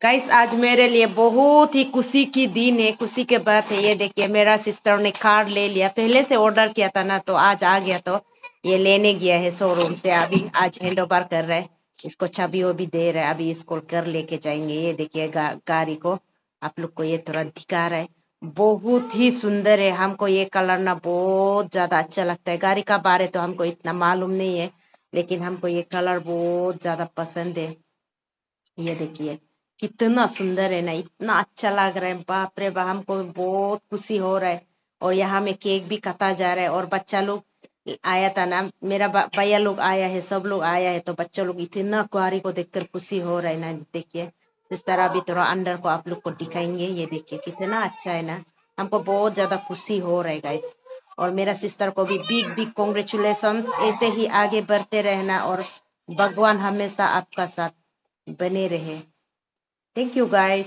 Guys आज मेरे लिए बहुत ही खुशी की दिन है, खुशी के बात है। ये देखिए मेरा सिस्टर ने कार ले लिया, पहले से ऑर्डर किया था ना, तो आज आ गया। तो ये लेने गया है शोरूम से, अभी आज हैंड ओवर कर रहा है। इसको चाबी वो भी दे रहा है, अभी इसको कर लेके जाएंगे। ये देखिए गाड़ी को आप लोग को ये थोड़ा दिखा रहा है। बहुत ही सुंदर है, हमको ये कलर ना बहुत ज्यादा अच्छा लगता है। गाड़ी का बारे तो हमको इतना मालूम नहीं है, लेकिन हमको ये कलर बहुत ज्यादा पसंद है। ये देखिए कितना सुंदर है ना, इतना अच्छा लग रहा है, बाप रे बाप, हमको बहुत खुशी हो रहा है। और यहाँ में केक भी काटा जा रहा है, और बच्चा लोग आया था ना, मेरा भैया लोग आया है, सब लोग आया है, तो बच्चा लोग इतना कुआरी को देखकर खुशी हो रहा है ना। देखिए इस तरह भी थोड़ा अंदर को आप लोग को दिखाएंगे। ये देखिए कितना अच्छा है ना, हमको बहुत ज्यादा खुशी हो रहा है गाइस। और मेरा सिस्टर को भी बिग बिग कॉन्ग्रेचुलेशन, ऐसे ही आगे बढ़ते रहना, और भगवान हमेशा आपका साथ बने रहे। Thank you guys.